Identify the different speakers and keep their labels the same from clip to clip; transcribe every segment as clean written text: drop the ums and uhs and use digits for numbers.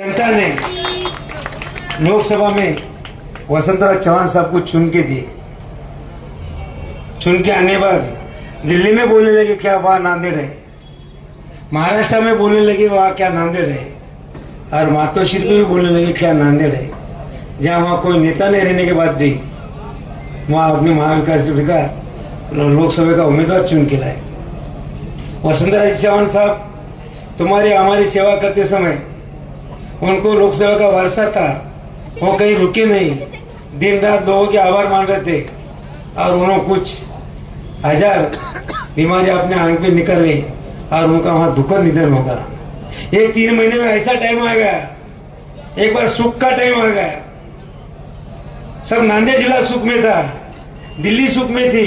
Speaker 1: जनता ने लोकसभा में वसंतराव चौहान साहब को चुन के दिए। चुन के आने बाद दिल्ली में बोलने लगे क्या वहाँ नांदेड़ है, महाराष्ट्र में बोलने लगे वहाँ क्या नांदेड़ है, और मातोश्री में भी बोलने लगे क्या नांदेड़ है। जहाँ वहाँ कोई नेता नहीं रहने के बाद भी वहाँ अपने महाविकास का लोकसभा का उम्मीदवार चुन के लाए। वसंतराव चौहान साहब तुम्हारी हमारी सेवा करते समय उनको लोकसभा का वारसा था, वो कहीं रुके नहीं, दिन रात लोगों के आभार मान रहे थे, और उन्होंने कुछ हजार बीमारी अपने आंख पे निकल गई और उनका वहां दुखद निधन होगा। एक 3 महीने में ऐसा टाइम आ गया, एक बार सुख का टाइम आ गया। सब नांदेड़ जिला सुख में था, दिल्ली सुख में थी,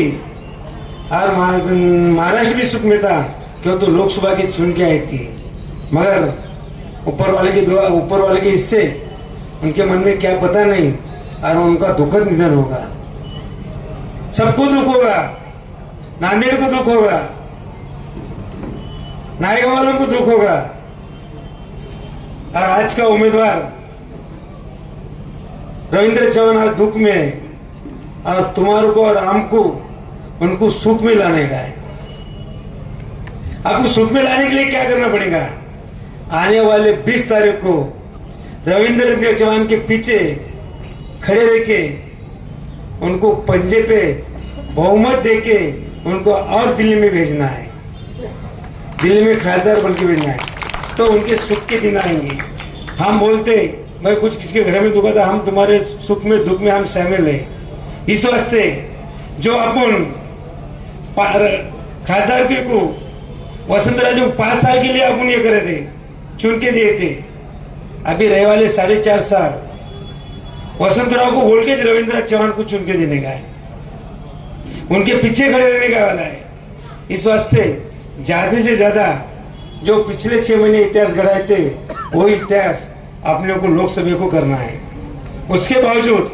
Speaker 1: और महाराष्ट्र भी सुख में था, क्यों तो लोकसभा की चुन के आई थी। मगर ऊपर वाले की दुआ, ऊपर वाले के हिस्से उनके मन में क्या पता नहीं, और उनका दुखद निधन होगा। सबको दुख होगा, नांदेड़ को दुख होगा, नायक वालों को दुख होगा, और आज का उम्मीदवार रविंद्र चौहान आज दुख में है, और तुम्हारे को और हमको उनको सुख में लाने का है। आपको सुख में लाने के लिए क्या करना पड़ेगा? आने वाले 20 तारीख को रविंद्र चौहान के पीछे खड़े रह के उनको पंजे पे बहुमत देके उनको और दिल्ली में भेजना है, दिल्ली में खासदार बन के भेजना है, तो उनके सुख के दिन आएंगे। हम बोलते मैं कुछ किसी के घर में दुखा था, हम तुम्हारे सुख में दुख में हम शामिल है। इस वास्ते जो अपन खासदार के को वसंतराव जो 5 साल के लिए अपन ये करे थे, चुन के दिए थे, अभी रहे वाले 4.5 साल वसंतराव को बोल के रविंद्र चौहान को चुन के देने का है, उनके पीछे खड़े रहने का वाला है। इस वास्ते ज्यादा से ज्यादा जो पिछले 6 महीने इतिहास गढ़ाए थे वो इतिहास अपने को लोकसभा को करना है। उसके बावजूद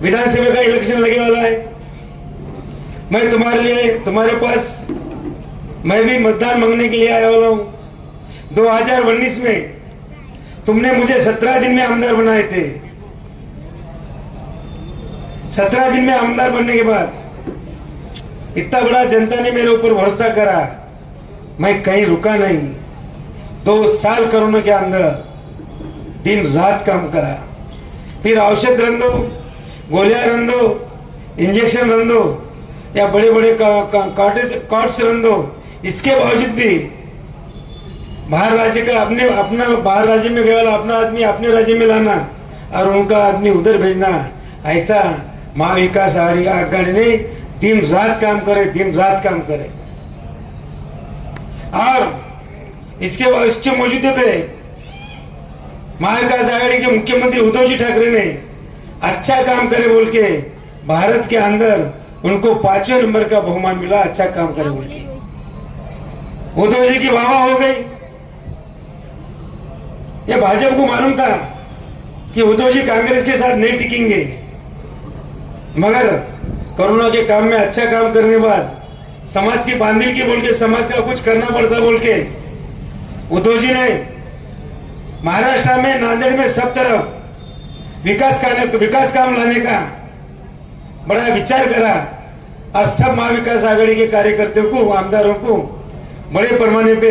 Speaker 1: विधानसभा का इलेक्शन लगे वाला है। मैं तुम्हारे लिए, तुम्हारे पास मैं भी मतदान मांगने के लिए आया वाला हूं। 2019 में तुमने मुझे 17 दिन में आमदार बनाए थे। 17 दिन में आमदार बनने के बाद इतना बड़ा जनता ने मेरे ऊपर भरोसा करा, मैं कहीं रुका नहीं। 2 साल कोरोना के अंदर दिन रात काम करा, फिर औषध रन दो, गोलियां रन दो, इंजेक्शन रन दो, या बड़े बड़े कार्ड्स रन दो। इसके बावजूद भी बाहर राज्य का अपना बाहर राज्य में गया वाला अपना आदमी अपने राज्य में लाना और उनका आदमी उधर भेजना, ऐसा महाविकास आघाड़ी ने दिन रात काम करे, दिन रात काम करे। और इसके मौजूदे पे महाविकास आघाड़ी के मुख्यमंत्री उद्धव जी ठाकरे ने अच्छा काम करे बोल के भारत के अंदर उनको 5वें नंबर का बहुमान मिला, अच्छा काम करे बोल के। उद्धव जी की वाह हो गई। ये भाजपा को मालूम था कि उद्धव जी कांग्रेस के साथ नहीं टिकेंगे, मगर कोरोना के काम में अच्छा काम करने के बाद समाज की बांधिल की बोल के समाज का कुछ करना पड़ता बोल के उद्धव जी ने महाराष्ट्र में नांदेड़ में सब तरफ विकास काम लाने का बड़ा विचार करा, और सब महाविकास आघाड़ी के कार्यकर्ताओं को, आमदारों को बड़े पैमाने पे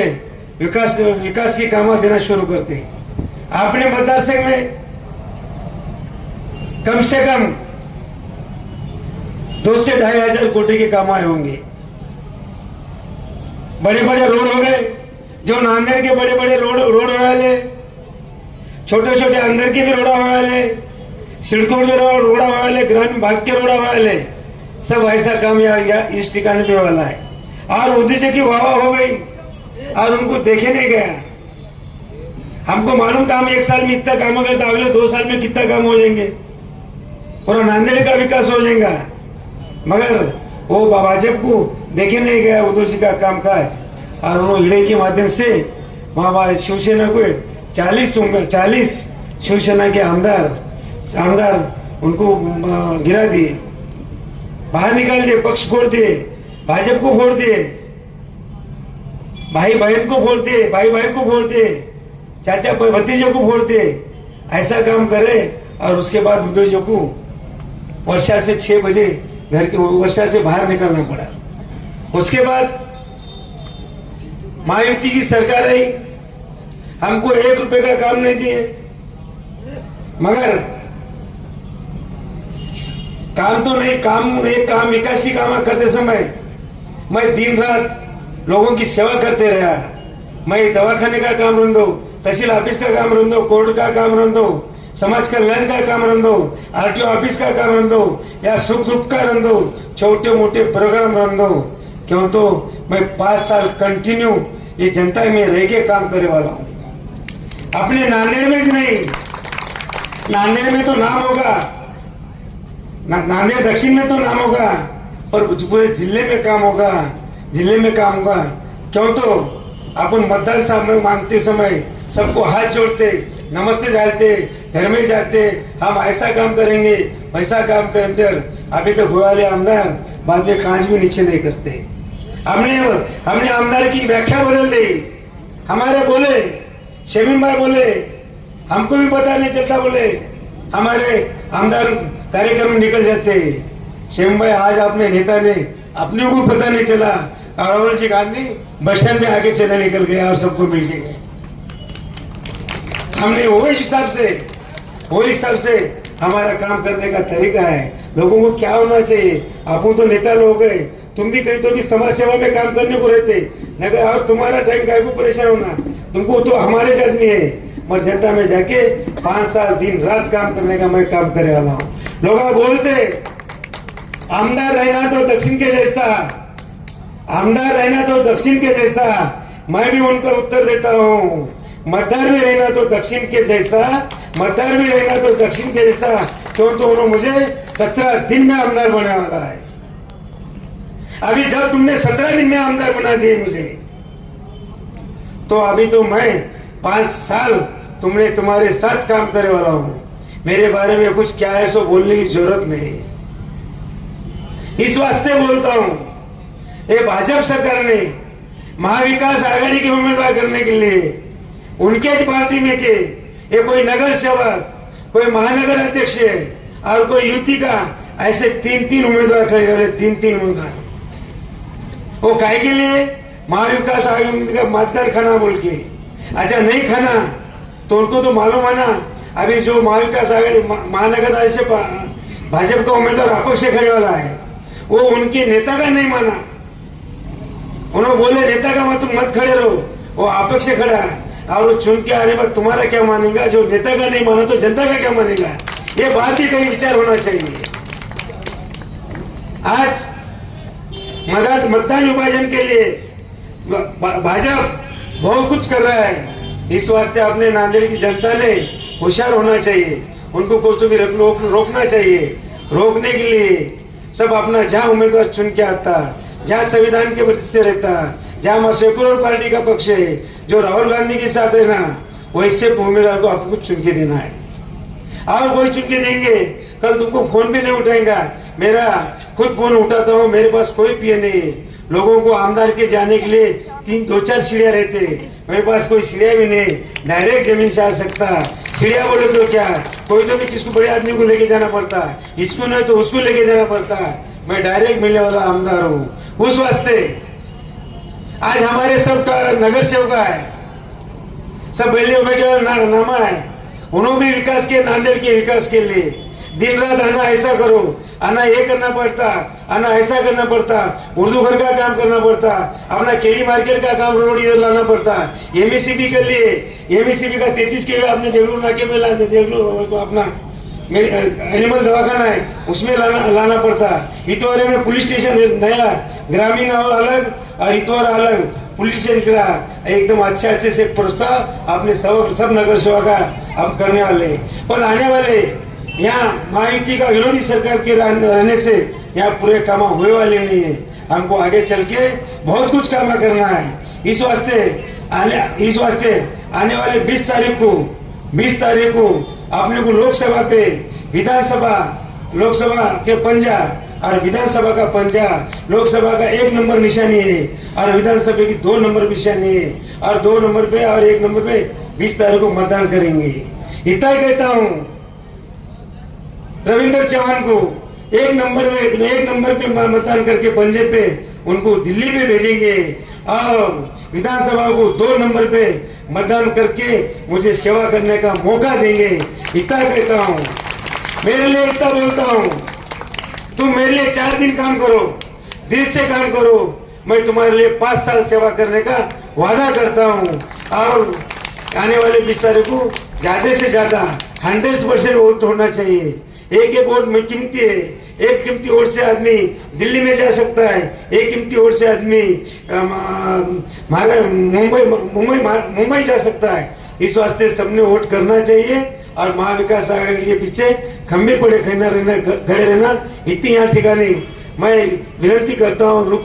Speaker 1: विकास के काम देना शुरू करते। अपने मतदार में कम से कम 2 से 2.5 हजार कोटी के काम आए होंगे। बड़े बड़े रोड हो गए, जो नांदेड़ के बड़े बड़े रोड वाले, छोटे छोटे अंदर के भी रोड़ा वाले, सिड़कों के रोड़ा वाले, ग्रामीण भाग के रोड़ा वाले, सब ऐसा काम या इस ठिकाने पे वाला है। और उद्धव जी की वाह हो गई और उनको देखे नहीं गया। हमको मालूम था हम 1 साल में इतना काम करते, अगले 2 साल में कितना काम हो जाएंगे, पूरा नांदेड़ का विकास हो जाएगा, मगर वो भाजपा को देखे नहीं गया उद्धव जी का कामकाज। और उन्होंने ईडे के माध्यम से वहां शिवसेना को 40 शिवसेना के आमदार उनको गिरा दिए, बाहर निकाल दिए, पक्ष फोड़ दिए, भाजपा को फोड़ दिए, भाई बहन को फोड़ दिए, भाई को फोड़ दिए, चाचा भतीजे को बोलते ऐसा काम करे, और उसके बाद भतीजों को वर्षा से 6 बजे घर के वर्षा से बाहर निकलना पड़ा। उसके बाद महायुति की सरकार आई, हमको 1 रुपए का काम नहीं दिए, मगर काम तो नहीं, काम विकासी काम करते समय मैं दिन रात लोगों की सेवा करते रहा। मैं दवाखाने का काम रन दो, तहसील ऑफिस का काम रन दो, कोर्ट का काम रन दो, समाज कल्याण का काम रन दो, आरटीओ ऑफिस का काम रन दो, या सुख दुख का रन दो, छोटे मोटे प्रोग्राम रन दो। क्यों तो मैं 5 साल कंटिन्यू ये जनता में रह के काम करने वाला हूँ। अपने नांदेड़ में ही नहीं, नांदेड़ में तो नाम होगा, नांदेड़ दक्षिण में तो नाम होगा, पर पूरे जिले में काम होगा, जिले में काम होगा। क्यों तो अपन मतदान सामने मांगते समय सबको हाथ जोड़ते, नमस्ते डालते, घर में जाते, हम ऐसा काम करेंगे वैसा काम करेंगे। अभी तो वाले आमदार बाद में कांच भी नीचे नहीं करते। हमने आमदार की व्याख्या बदल दी। हमारे बोले शमीम भाई बोले, हमको भी पता नहीं चलता, बोले हमारे आमदार कार्यक्रम निकल जाते। शमीम भाई आज अपने नेता ने अपने को पता नहीं चला, और राहुल जी गांधी बस स्टैंड में आगे चले निकल गए और सबको मिल के गए। हमने वो हिसाब से हमारा काम करने का तरीका है। लोगों को क्या होना चाहिए, अपन तो नेता लोग गए, तुम भी कहीं तो भी समाज सेवा में काम करने को रहते, नगर और तुम्हारा टाइम काय को परेशान होना, तुमको तो हमारे जात में है। मगर जनता में जाके 5 साल दिन रात काम करने का मैं काम करने वाला हूँ। लोग बोलते आमदार रहना तो दक्षिण के जैसा, आमदार रहना तो दक्षिण के जैसा। मैं भी उनका उत्तर देता हूँ, मतदार भी रहना तो दक्षिण के जैसा, मतदार भी रहना तो दक्षिण के जैसा। क्यों तो उन्होंने मुझे 17 दिन में आमदार बनाने वाला है। अभी जब तुमने 17 दिन में आमदार बना दिए मुझे, तो अभी तो मैं 5 साल तुमने तुम्हारे साथ काम करने वाला हूँ। मेरे बारे में कुछ क्या है सो बोलने की जरूरत नहीं। इस वास्ते बोलता हूँ, ये भाजपा सरकार ने महाविकास आघाड़ी के उम्मीदवार करने के लिए उनके पार्टी में के ये कोई नगर सेवक, कोई महानगर अध्यक्ष और कोई युति का ऐसे 3 उम्मीदवार खड़े रहे, 3 उम्मीदवार। वो काय के लिए महाविकास आघाड़ी का मतदान खाना बोल के, अच्छा नहीं खाना तो उनको तो मालूम है ना। अभी जो महाविकास आघाड़ी महानगर ऐसे भाजपा का उम्मीदवार अपक्ष खड़े वाला है, वो उनके नेता का नहीं माना। उन्होंने बोले नेता का मत खड़े रहो, वो अपक्ष खड़ा है, और वो चुन के आने पर तुम्हारा क्या मानेगा। जो नेता का नहीं माना तो जनता का क्या मानेगा। ये बात भी कहीं विचार होना चाहिए। आज मतदान विभाजन के लिए भाजपा बहुत कुछ कर रहा है। इस वास्ते अपने नांदेड़ की जनता ने होशियार होना चाहिए, उनको कुछ तो भी रोकना चाहिए। रोकने के लिए सब अपना जहां उम्मीदवार चुन के आता, जहां संविधान के वजह से रहता, जहां सेकुलर पार्टी का पक्ष है, जो राहुल गांधी के साथ है ना, वैसे उम्मीदवार को आपको चुन के देना है। और कोई चुन के देंगे, कल तुमको फोन भी नहीं उठाएगा। मेरा खुद फोन उठाता हूँ, मेरे पास कोई पिए नहीं। लोगों को आमदार के जाने के लिए 2-4 सीढ़ियां रहते, मेरे पास कोई सीढ़िया भी नहीं, डायरेक्ट जमीन से आ सकता। सीढ़िया बोले तो क्या, कोई तो भी किसको बड़े आदमी को लेके जाना पड़ता, इसको नहीं तो उसको लेके जाना पड़ता। मैं डायरेक्ट मिलने वाला आमदार हूँ। उस वास्ते आज हमारे सब का नगर सेवक है, सब बेले बैठे नामा है, उन्होंने भी विकास के, नांदेड़ के विकास के लिए दिन रात आना ऐसा करो, आना ये करना पड़ता, आना ऐसा करना पड़ता, उर्दू घर का काम करना पड़ता, अपना केरी मार्केट का काम रोड इधर लाना पड़ता। एमएससीबी के लिए एमएससीबी का 33 के अपने देवलू नाके में लाने, देवलू अपना एनिमल दवाखाना है उसमें लाना पड़ता। इतवारे में पुलिस स्टेशन नया ग्रामीण और अलग, और इतवार अलग पुलिस स्टेशन करा। एकदम अच्छे से प्रस्ताव आपने सब नगर सेवा का अब करने वाले, पर आने वाले यहाँ महायुति का विरोधी सरकार के रहने से यहाँ पूरे काम हुए वाले नहीं है। हमको आगे चल के बहुत कुछ काम करना है। इस वास्ते आने वाले 20 तारीख को अपने को लोकसभा पे, विधानसभा लोकसभा के पंजा और विधानसभा का पंजा, लोकसभा का 1 नंबर निशानी है और विधानसभा की 2 नंबर निशानी है और 2 नंबर पे और 1 नंबर पे 20 तारीख को मतदान करेंगे। इतना ही कहता हूँ रविंद्र चौहान को, 1 नंबर पे मतदान करके पंजे पे उनको दिल्ली में भेजेंगे और विधानसभा को 2 नंबर पे मतदान करके मुझे सेवा करने का मौका देंगे। इतना कहता हूँ, मेरे लिए इतना बोलता हूँ, तुम मेरे लिए 4 दिन काम करो, दिल से काम करो, मैं तुम्हारे लिए 5 साल सेवा करने का वादा करता हूँ। और आने वाले 20 तारीख को ज्यादा से ज्यादा 100% वोट होना चाहिए। एक वोट में कीमती है, एक कीमती वोट से आदमी दिल्ली में जा सकता है, एक कीमती वोट से आदमी मुंबई जा सकता है। इस वास्ते सबने वोट करना चाहिए और महाविकास आघाड़ी के पीछे खंबे पड़े खड़े रहना। इतनी यहाँ ठिकानी मैं विनती करता हूँ।